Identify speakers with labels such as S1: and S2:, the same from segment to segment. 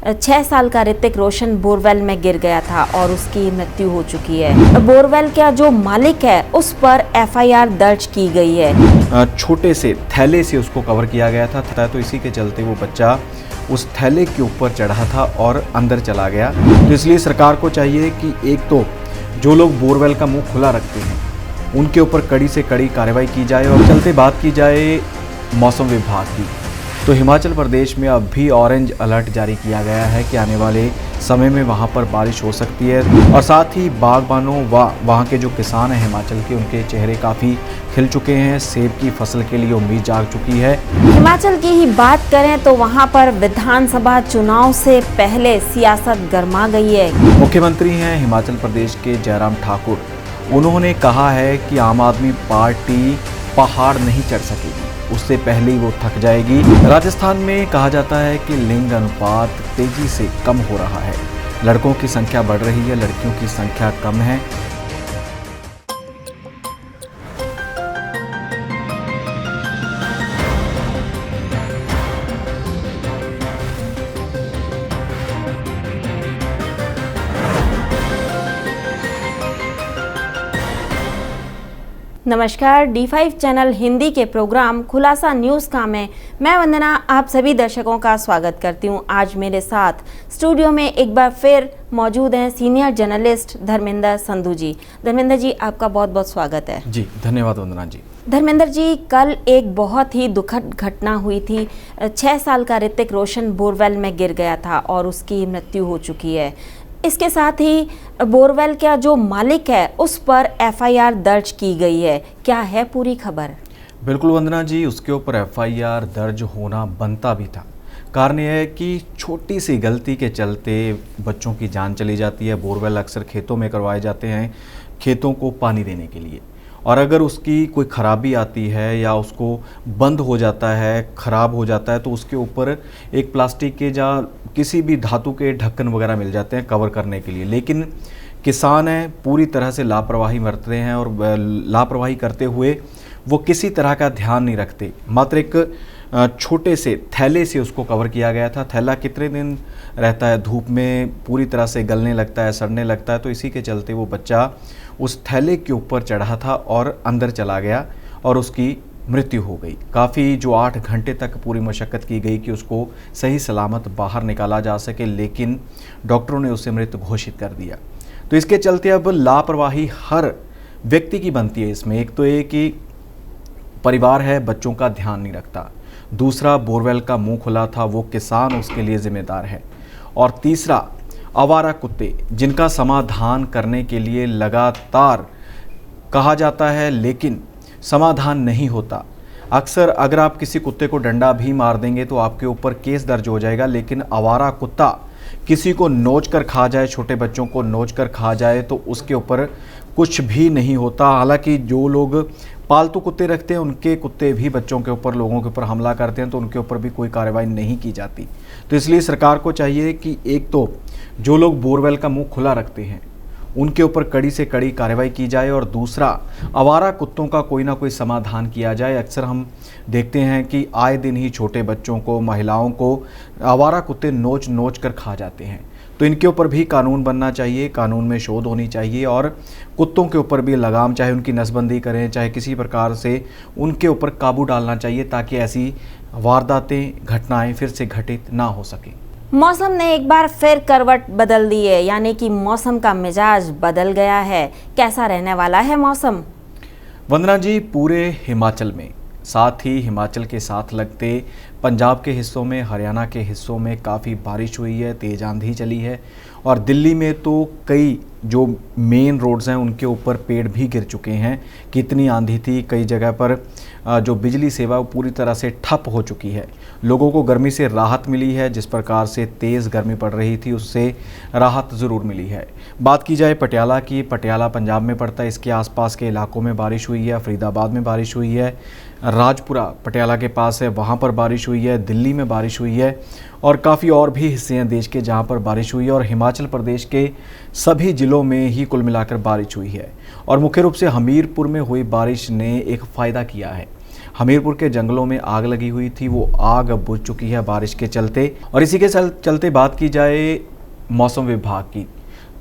S1: 6 साल का ऋतिक रोशन बोरवेल में गिर गया था और उसकी मृत्यु हो चुकी है। बोरवेल का जो मालिक है उस पर एफआईआर दर्ज की गई है।
S2: छोटे से थैले से उसको कवर किया गया था तो इसी के चलते वो बच्चा उस थैले के ऊपर चढ़ा था और अंदर चला गया। तो इसलिए सरकार को चाहिए कि एक तो जो लोग बोरवेल का मुंह खुला रखते हैं उनके ऊपर कड़ी से कड़ी कार्रवाई की जाए। और चलते बात की जाए मौसम विभाग की, तो हिमाचल प्रदेश में अब भी ऑरेंज अलर्ट जारी किया गया है कि आने वाले समय में वहां पर बारिश हो सकती है। और साथ ही बागबानों व वहां के जो किसान हैं हिमाचल के, उनके चेहरे काफ़ी खिल चुके हैं। सेब की फसल के लिए उम्मीद जाग चुकी है।
S1: हिमाचल की ही बात करें तो वहां पर विधानसभा चुनाव से पहले सियासत गर्मा गई है।
S2: मुख्यमंत्री हैं हिमाचल प्रदेश के जयराम ठाकुर। उन्होंने कहा है कि आम आदमी पार्टी पहाड़ नहीं चढ़ सकेगी, उससे पहले ही वो थक जाएगी। राजस्थान में कहा जाता है कि लिंग अनुपात तेजी से कम हो रहा है। लड़कों की संख्या बढ़ रही है, लड़कियों की संख्या कम है।
S1: नमस्कार, D5 चैनल हिंदी के प्रोग्राम खुलासा न्यूज़ का मैं वंदना आप सभी दर्शकों का स्वागत करती हूं। आज मेरे साथ स्टूडियो में एक बार फिर मौजूद हैं सीनियर जर्नलिस्ट धर्मेंद्र संधू जी। धर्मेंद्र जी, आपका बहुत बहुत स्वागत है।
S2: जी धन्यवाद वंदना जी।
S1: धर्मेंद्र जी, कल एक बहुत ही दुखद घटना हुई थी। 6 साल का ऋतिक रोशन बोरवेल में गिर गया था और उसकी मृत्यु हो चुकी है। इसके साथ ही बोरवेल का जो मालिक है उस पर एफआईआर दर्ज की गई है। क्या है पूरी खबर?
S2: बिल्कुल वंदना जी, उसके ऊपर एफआईआर दर्ज होना बनता भी था। कारण यह है कि छोटी सी गलती के चलते बच्चों की जान चली जाती है। बोरवेल अक्सर खेतों में करवाए जाते हैं, खेतों को पानी देने के लिए। और अगर उसकी कोई ख़राबी आती है या उसको बंद हो जाता है, ख़राब हो जाता है, तो उसके ऊपर एक प्लास्टिक के या किसी भी धातु के ढक्कन वगैरह मिल जाते हैं कवर करने के लिए। लेकिन किसान हैं, पूरी तरह से लापरवाही बरतते हैं और लापरवाही करते हुए वो किसी तरह का ध्यान नहीं रखते। मात्र एक छोटे से थैले से उसको कवर किया गया था। थैला कितने दिन रहता है धूप में, पूरी तरह से गलने लगता है, सड़ने लगता है। तो इसी के चलते वो बच्चा उस थैले के ऊपर चढ़ा था और अंदर चला गया और उसकी मृत्यु हो गई। काफ़ी जो 8 घंटे तक पूरी मशक्क़त की गई कि उसको सही सलामत बाहर निकाला जा सके, लेकिन डॉक्टरों ने उसे मृत घोषित कर दिया। तो इसके चलते अब लापरवाही हर व्यक्ति की बनती है इसमें। एक तो ये कि परिवार है, बच्चों का ध्यान नहीं रखता। दूसरा, बोरवेल का मुंह खुला था, वो किसान उसके लिए जिम्मेदार है। और तीसरा, आवारा कुत्ते जिनका समाधान करने के लिए लगातार कहा जाता है लेकिन समाधान नहीं होता। अक्सर अगर आप किसी कुत्ते को डंडा भी मार देंगे तो आपके ऊपर केस दर्ज हो जाएगा, लेकिन आवारा कुत्ता किसी को नोच कर खा जाए, छोटे बच्चों को नोच कर खा जाए, तो उसके ऊपर कुछ भी नहीं होता। हालांकि जो लोग पालतू कुत्ते रखते हैं उनके कुत्ते भी बच्चों के ऊपर, लोगों के ऊपर हमला करते हैं तो उनके ऊपर भी कोई कार्रवाई नहीं की जाती। तो इसलिए सरकार को चाहिए कि एक तो जो लोग बोरवेल का मुंह खुला रखते हैं उनके ऊपर कड़ी से कड़ी कार्रवाई की जाए, और दूसरा, आवारा कुत्तों का कोई ना कोई समाधान किया जाए। अक्सर हम देखते हैं कि आए दिन ही छोटे बच्चों को, महिलाओं को आवारा कुत्ते नोच नोच कर खा जाते हैं। तो इनके ऊपर भी कानून बनना चाहिए, कानून में शोध होनी चाहिए और कुत्तों के ऊपर भी लगाम, चाहे उनकी नसबंदी करें, चाहे किसी प्रकार से उनके ऊपर काबू डालना चाहिए ताकि ऐसी वारदातें, घटनाएं फिर से घटित ना हो सकें।
S1: मौसम ने एक बार फिर करवट बदल दी है, यानी कि मौसम का मिजाज बदल गया है। कैसा रहने वाला है मौसम?
S2: वंदना जी, पूरे हिमाचल में, साथ ही हिमाचल के साथ लगते पंजाब के हिस्सों में, हरियाणा के हिस्सों में काफ़ी बारिश हुई है, तेज़ आंधी चली है। और दिल्ली में तो कई जो मेन रोड्स हैं उनके ऊपर पेड़ भी गिर चुके हैं। कितनी आंधी थी, कई जगह पर जो बिजली सेवा वो पूरी तरह से ठप हो चुकी है। लोगों को गर्मी से राहत मिली है, जिस प्रकार से तेज़ गर्मी पड़ रही थी उससे राहत ज़रूर मिली है। बात की जाए पटियाला की, पटियाला पंजाब में पड़ता है, इसके आसपास के इलाकों में बारिश हुई है। फरीदाबाद में बारिश हुई है, राजपुरा पटियाला के पास है, वहाँ पर बारिश हुई है। दिल्ली में बारिश हुई है और काफ़ी और भी हिस्से हैं देश के जहाँ पर बारिश हुई है। और हिमाचल प्रदेश के सभी ज़िलों में ही कुल मिलाकर बारिश हुई है। और मुख्य रूप से हमीरपुर में हुई बारिश ने एक फ़ायदा किया है। हमीरपुर के जंगलों में आग लगी हुई थी, वो आग अब बुझ चुकी है बारिश के चलते। और इसी के चलते बात की जाए मौसम विभाग की,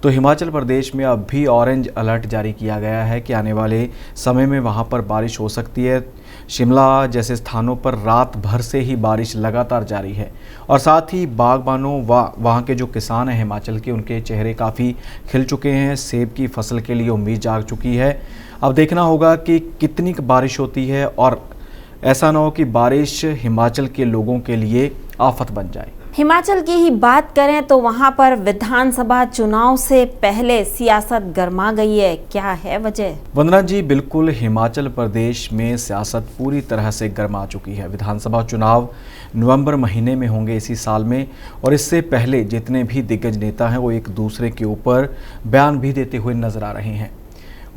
S2: तो हिमाचल प्रदेश में अब भी ऑरेंज अलर्ट जारी किया गया है कि आने वाले समय में वहाँ पर बारिश हो सकती है। शिमला जैसे स्थानों पर रात भर से ही बारिश लगातार जारी है और साथ ही बागबानों व वहाँ के जो किसान हैं हिमाचल के, उनके चेहरे काफ़ी खिल चुके हैं। सेब की फसल के लिए उम्मीद जाग चुकी है। अब देखना होगा कि कितनी बारिश होती है और ऐसा ना हो कि बारिश हिमाचल के लोगों के लिए आफत बन जाए।
S1: हिमाचल की ही बात करें तो वहां पर विधानसभा चुनाव से पहले सियासत गर्मा गई है। क्या है वजह?
S2: वंदना जी, बिल्कुल हिमाचल प्रदेश में सियासत पूरी तरह से गर्मा चुकी है। विधानसभा चुनाव नवंबर महीने में होंगे इसी साल में और इससे पहले जितने भी दिग्गज नेता हैं वो एक दूसरे के ऊपर बयान भी देते हुए नजर आ रहे हैं।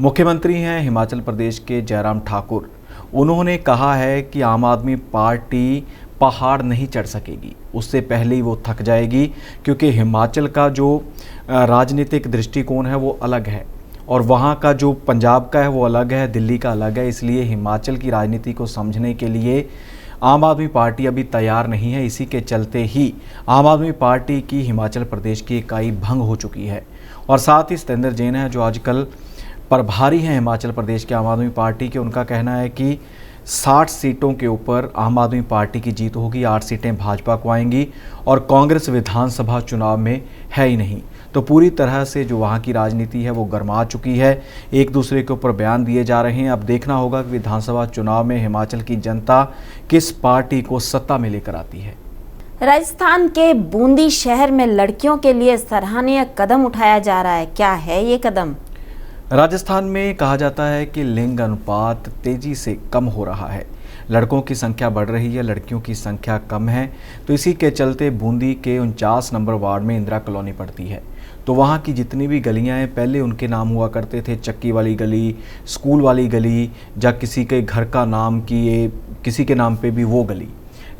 S2: मुख्यमंत्री हैं हिमाचल प्रदेश के जयराम ठाकुर। उन्होंने कहा है कि आम आदमी पार्टी पहाड़ नहीं चढ़ सकेगी, उससे पहले ही वो थक जाएगी, क्योंकि हिमाचल का जो राजनीतिक दृष्टिकोण है वो अलग है और वहाँ का जो पंजाब का है वो अलग है, दिल्ली का अलग है। इसलिए हिमाचल की राजनीति को समझने के लिए आम आदमी पार्टी अभी तैयार नहीं है। इसी के चलते ही आम आदमी पार्टी की हिमाचल प्रदेश की इकाई भंग हो चुकी है। और साथ ही सतेंद्र जैन है जो आजकल प्रभारी हैं हिमाचल प्रदेश के आम आदमी पार्टी के। उनका कहना है कि 60 सीटों के ऊपर आम आदमी पार्टी की जीत होगी, 8 सीटें भाजपा को आएंगी और कांग्रेस विधानसभा चुनाव में है ही नहीं। तो पूरी तरह से जो वहाँ की राजनीति है वो गर्मा चुकी है, एक दूसरे के ऊपर बयान दिए जा रहे हैं। अब देखना होगा कि विधानसभा चुनाव में हिमाचल की जनता किस पार्टी को सत्ता में लेकर आती है।
S1: राजस्थान के बूंदी शहर में लड़कियों के लिए सराहनीय कदम उठाया जा रहा है। क्या है ये कदम?
S2: राजस्थान में कहा जाता है कि लिंग अनुपात तेजी से कम हो रहा है, लड़कों की संख्या बढ़ रही है, लड़कियों की संख्या कम है। तो इसी के चलते बूंदी के 49 नंबर वार्ड में इंदिरा कॉलोनी पड़ती है। तो वहाँ की जितनी भी गलियाँ हैं पहले उनके नाम हुआ करते थे, चक्की वाली गली, स्कूल वाली गली, या किसी के घर का नाम की ये किसी के नाम पे भी वो गली।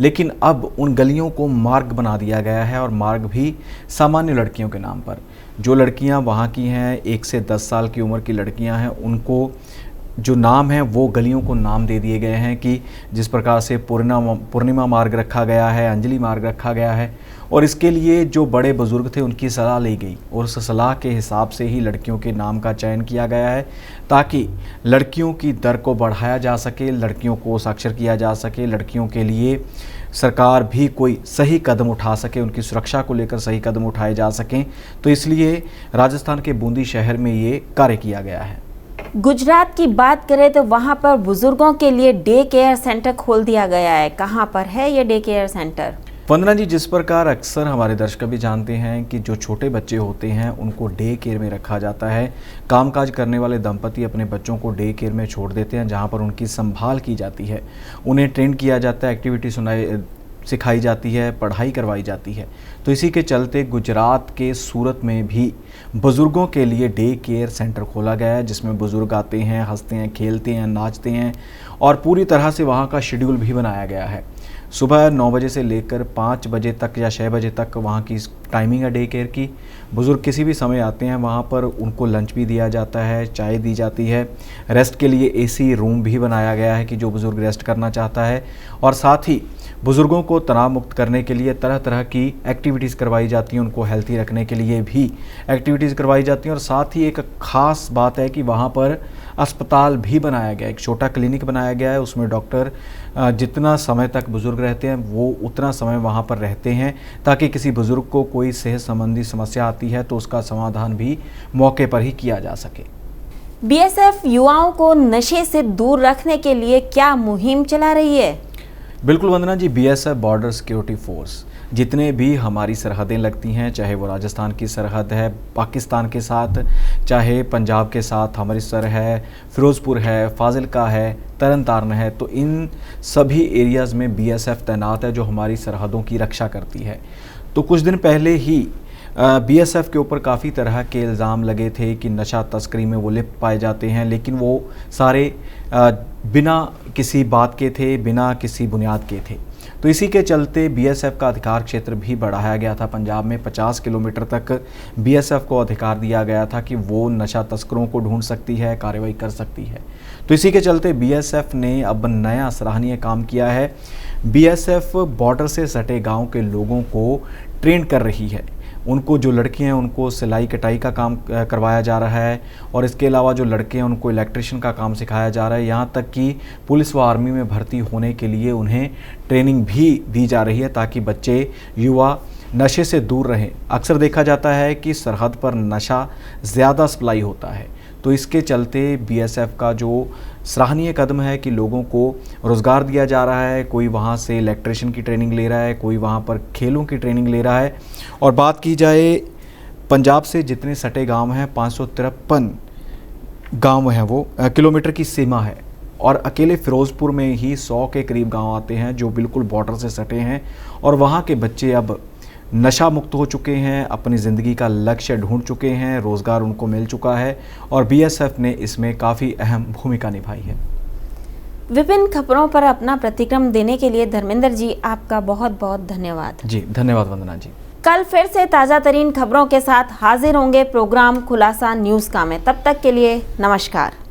S2: लेकिन अब उन गलियों को मार्ग बना दिया गया है और मार्ग भी सामान्य लड़कियों के नाम पर। जो लड़कियां वहाँ की हैं 1 से 10 साल की उम्र की लड़कियां हैं, उनको जो नाम है वो गलियों को नाम दे दिए गए हैं कि जिस प्रकार से पूर्णिमा मार्ग रखा गया है, अंजलि मार्ग रखा गया है। और इसके लिए जो बड़े बुजुर्ग थे उनकी सलाह ली गई और उस सलाह के हिसाब से ही लड़कियों के नाम का चयन किया गया है, ताकि लड़कियों की दर को बढ़ाया जा सके, लड़कियों को साक्षर किया जा सके, लड़कियों के लिए सरकार भी कोई सही कदम उठा सके, उनकी सुरक्षा को लेकर सही कदम उठाए जा सकें। तो इसलिए राजस्थान के बूंदी शहर में ये कार्य किया गया है।
S1: गुजरात की बात करें तो वहां पर बुजुर्गों के लिए डे केयर सेंटर खोल दिया गया है। कहां पर है ये डे केयर सेंटर?
S2: वंदना जी, जिस प्रकार अक्सर हमारे दर्शक भी जानते हैं कि जो छोटे बच्चे होते हैं उनको डे केयर में रखा जाता है। कामकाज करने वाले दंपति अपने बच्चों को डे केयर में छोड़ देते हैं, जहां पर उनकी संभाल की जाती है, उन्हें ट्रेन किया जाता है, एक्टिविटी सिखाई जाती है, पढ़ाई करवाई जाती है। तो इसी के चलते गुजरात के सूरत में भी बुज़ुर्गों के लिए डे केयर सेंटर खोला गया है, जिसमें बुज़ुर्ग आते हैं, हंसते हैं, खेलते हैं, नाचते हैं और पूरी तरह से वहाँ का शेड्यूल भी बनाया गया है। सुबह 9 बजे से लेकर 5 बजे तक या 6 बजे तक वहाँ की टाइमिंग है डे केयर की। बुज़ुर्ग किसी भी समय आते हैं, वहाँ पर उनको लंच भी दिया जाता है, चाय दी जाती है, रेस्ट के लिए एसी रूम भी बनाया गया है कि जो बुज़ुर्ग रेस्ट करना चाहता है। और साथ ही बुज़ुर्गों को तनाव मुक्त करने के लिए तरह तरह की एक्टिविटीज़ करवाई जाती हैं, उनको हेल्थी रखने के लिए भी एक्टिविटीज़ करवाई जाती हैं। और साथ ही एक ख़ास बात है कि वहाँ पर अस्पताल भी बनाया गया है, एक छोटा क्लिनिक बनाया गया है। उसमें डॉक्टर जितना समय तक बुज़ुर्ग रहते हैं वो उतना समय वहाँ पर रहते हैं, ताकि किसी बुज़ुर्ग को कोई सेहत संबंधी समस्या आती है तो उसका समाधान भी मौके पर ही किया जा सके।
S1: बीएसएफ युवाओं को नशे से दूर रखने के लिए क्या मुहिम चला रही है?
S2: बिल्कुल वंदना जी, बीएसएफ बॉर्डर सिक्योरिटी फोर्स जितने भी हमारी सरहदें लगती हैं, चाहे वो राजस्थान की सरहद है पाकिस्तान के साथ, चाहे पंजाब के साथ अमृतसर है, फिरोज़पुर है, फाजिलका है, तरन तारण है, तो इन सभी एरियाज़ में बीएसएफ तैनात है जो हमारी सरहदों की रक्षा करती है। तो कुछ दिन पहले ही बीएसएफ के ऊपर काफ़ी तरह के इल्ज़ाम लगे थे कि नशा तस्करी में वो लिप्त पाए जाते हैं, लेकिन वो सारे बिना किसी बात के थे, बिना किसी बुनियाद के थे। तो तो इसी के चलते बीएसएफ का अधिकार क्षेत्र भी बढ़ाया गया था। पंजाब में 50 किलोमीटर तक बीएसएफ को अधिकार दिया गया था कि वो नशा तस्करों को ढूंढ सकती है, कार्रवाई कर सकती है। तो इसी के चलते बीएसएफ ने अब नया सराहनीय काम किया है। बीएसएफ बॉर्डर से सटे गांव के लोगों को ट्रेन कर रही है। उनको जो लड़के हैं उनको सिलाई कटाई का काम करवाया जा रहा है और इसके अलावा जो लड़के हैं उनको इलेक्ट्रिशियन का काम सिखाया जा रहा है। यहाँ तक कि पुलिस व आर्मी में भर्ती होने के लिए उन्हें ट्रेनिंग भी दी जा रही है ताकि बच्चे युवा नशे से दूर रहें। अक्सर देखा जाता है कि सरहद पर नशा ज़्यादा सप्लाई होता है, तो इसके चलते बीएसएफ का जो सराहनीय कदम है कि लोगों को रोज़गार दिया जा रहा है। कोई वहाँ से इलेक्ट्रिशियन की ट्रेनिंग ले रहा है, कोई वहाँ पर खेलों की ट्रेनिंग ले रहा है। और बात की जाए पंजाब से जितने सटे गांव हैं, 553 गांव हैं, वो किलोमीटर की सीमा है और अकेले फ़िरोज़पुर में ही 100 के करीब गांव आते हैं जो बिल्कुल बॉर्डर से सटे हैं। और वहाँ के बच्चे अब नशा मुक्त हो चुके हैं, अपनी ज़िंदगी का लक्ष्य ढूंढ चुके हैं, रोज़गार उनको मिल चुका है और बीएसएफ ने इसमें काफ़ी अहम भूमिका निभाई है।
S1: विभिन्न खबरों पर अपना प्रतिक्रम देने के लिए धर्मेंद्र जी आपका बहुत बहुत धन्यवाद।
S2: जी धन्यवाद वंदना जी।
S1: कल फिर से ताज़ा तरीन खबरों के साथ हाजिर होंगे प्रोग्राम खुलासा न्यूज़ का में। तब तक के लिए नमस्कार।